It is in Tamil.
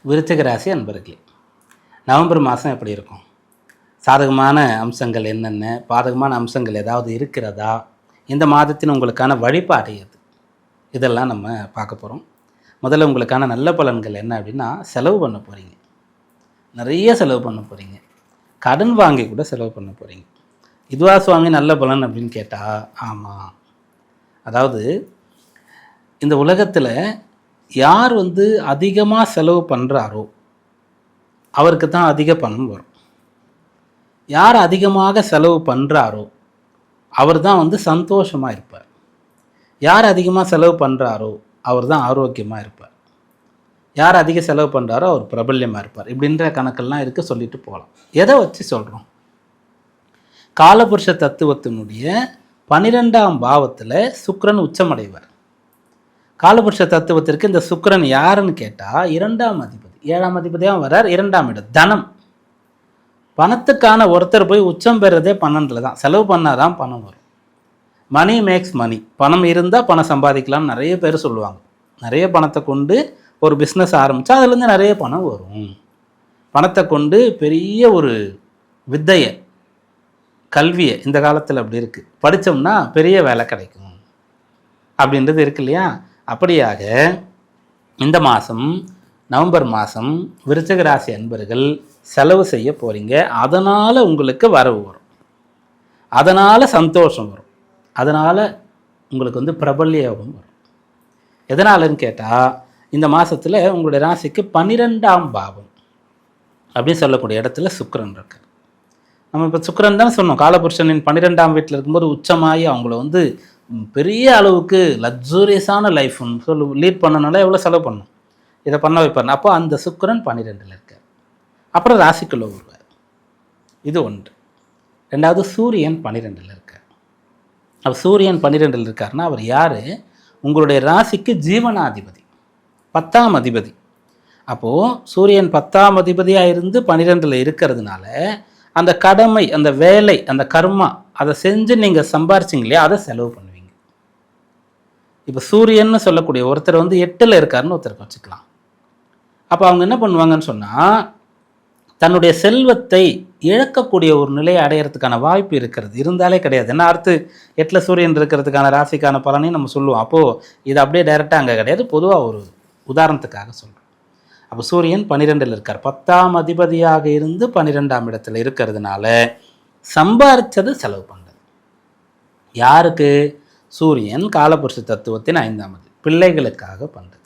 விருச்சிக ராசி அன்பர்களே, நவம்பர் மாதம் எப்படி இருக்கும்? சாதகமான அம்சங்கள் என்னென்ன, பாதகமான அம்சங்கள் ஏதாவது இருக்கிறதா, இந்த மாதத்தின் உங்களுக்கான வழிபாடு எது, இதெல்லாம் நம்ம பார்க்க போகிறோம். முதல்ல உங்களுக்கான நல்ல பலன்கள் என்ன அப்படின்னா, செலவு பண்ண போகிறீங்க, நிறைய செலவு பண்ண போகிறீங்க, கடன் வாங்கி கூட செலவு பண்ண போகிறீங்க. இதுவா சுவாமி நல்ல பலன் அப்படின்னு கேட்டால், ஆமாம். அதாவது இந்த உலகத்தில் யார் அதிகமாக செலவு பண்ணுறாரோ அவருக்கு தான் அதிக பணம் வரும். யார் அதிகமாக செலவு பண்ணுறாரோ அவர் தான் சந்தோஷமாக இருப்பார். யார் அதிகமாக செலவு பண்ணுறாரோ அவர் தான் ஆரோக்கியமாக இருப்பார். யார் அதிக செலவு பண்ணுறாரோ அவர் பிரபல்யமாக இருப்பார். இப்படின்ற கணக்கெல்லாம் இருக்குது, சொல்லிட்டு போகலாம். எதை வச்சு சொல்கிறோம்? காலபுருஷ தத்துவத்தினுடைய 12ஆம் பாவத்தில் சுக்கிரன் உச்சமடைவார். காலபுருஷ தத்துவத்திற்கு இந்த சுக்கிரன் யாருன்னு கேட்டால் 2ஆம் அதிபதி. 7ஆம் அதிபதியாக வரார். 2ஆம் இடம் தனம். பணத்துக்கான ஒருத்தர் போய் உச்சம் பெறதே 12ல் தான். செலவு பண்ணாதான் பணம் வரும். மணி மேக்ஸ் மணி. பணம் இருந்தால் பணம் சம்பாதிக்கலாம்னு நிறைய பேர் சொல்லுவாங்க. நிறைய பணத்தை கொண்டு ஒரு பிஸ்னஸ் ஆரம்பித்தா அதுலேருந்து நிறைய பணம் வரும். பணத்தை கொண்டு பெரிய ஒரு வித்தையை, கல்வியை, இந்த காலத்தில் அப்படி இருக்குது, படித்தோம்னா பெரிய வேலை கிடைக்கும் அப்படின்றது இருக்கு இல்லையா? அப்படியாக இந்த மாதம், நவம்பர் மாதம், விருச்சிக ராசி அன்பர்கள் செலவு செய்ய போகிறீங்க. அதனால் உங்களுக்கு வரவு வரும், அதனால் சந்தோஷம் வரும், அதனால் உங்களுக்கு பிரபல்யம் வரும். எதனாலன்னு கேட்டால், இந்த மாதத்தில் உங்களுடைய ராசிக்கு 12ஆம் பாவம் அப்படின்னு சொல்லக்கூடிய இடத்துல சுக்கிரன் இருக்கு. நம்ம இப்போ சுக்கிரன் தான் சொன்னோம். காலபுருஷனின் 12ஆம் வீட்டில் இருக்கும்போது உச்சமாகி அவங்கள பெரிய அளவுக்கு லக்ஸூரியஸான லைஃப் லீட் பண்ணனால எவ்வளோ செலவு பண்ணணும், இதை பண்ண வைப்பார். அப்போ அந்த சுக்கிரன் 12ல் இருக்கார். அப்புறம் ராசிக்குள்ள வருவார். இது ஒன்று. ரெண்டாவது, சூரியன் 12ல் இருக்கார். அப்போ சூரியன் 12ல் இருக்காருன்னா அவர் யார்? உங்களுடைய ராசிக்கு ஜீவனாதிபதி, 10ஆம் அதிபதி. அப்போது சூரியன் 10ஆம் அதிபதியாக இருந்து 12ல் இருக்கிறதுனால அந்த கடமை, அந்த வேலை, அந்த கர்மா, அதை செஞ்சு நீங்கள் சம்பாரிச்சிங்க இல்லையா, அதை செலவு பண்ணுவீங்க. இப்போ சூரியன்னு சொல்லக்கூடிய ஒருத்தர் 8ல் இருக்காருன்னு ஒருத்தருக்கு வச்சுக்கலாம். அப்போ அவங்க என்ன பண்ணுவாங்கன்னு சொன்னால், தன்னுடைய செல்வத்தை இழக்கக்கூடிய ஒரு நிலையை அடையிறதுக்கான வாய்ப்பு இருக்கிறது. இருந்தாலே கிடையாது. ஏன்னா அடுத்து 8ல் சூரியன் இருக்கிறதுக்கான ராசிக்கான பலனையும் நம்ம சொல்லுவோம். அப்போது இது அப்படியே டைரெக்டாக அங்கே கிடையாது, பொதுவாக ஒரு உதாரணத்துக்காக சொல்கிறோம். அப்போ சூரியன் 12ல் இருக்கார். 10ஆம் அதிபதியாக இருந்து 12ஆம் இடத்துல இருக்கிறதுனால சம்பாரிச்சது செலவு பண்ணுறது. யாருக்கு? சூரியன் காலபுருஷ தத்துவத்தின் 5ஆம் அதிபதி. பிள்ளைகளுக்காக பண்ணுறது.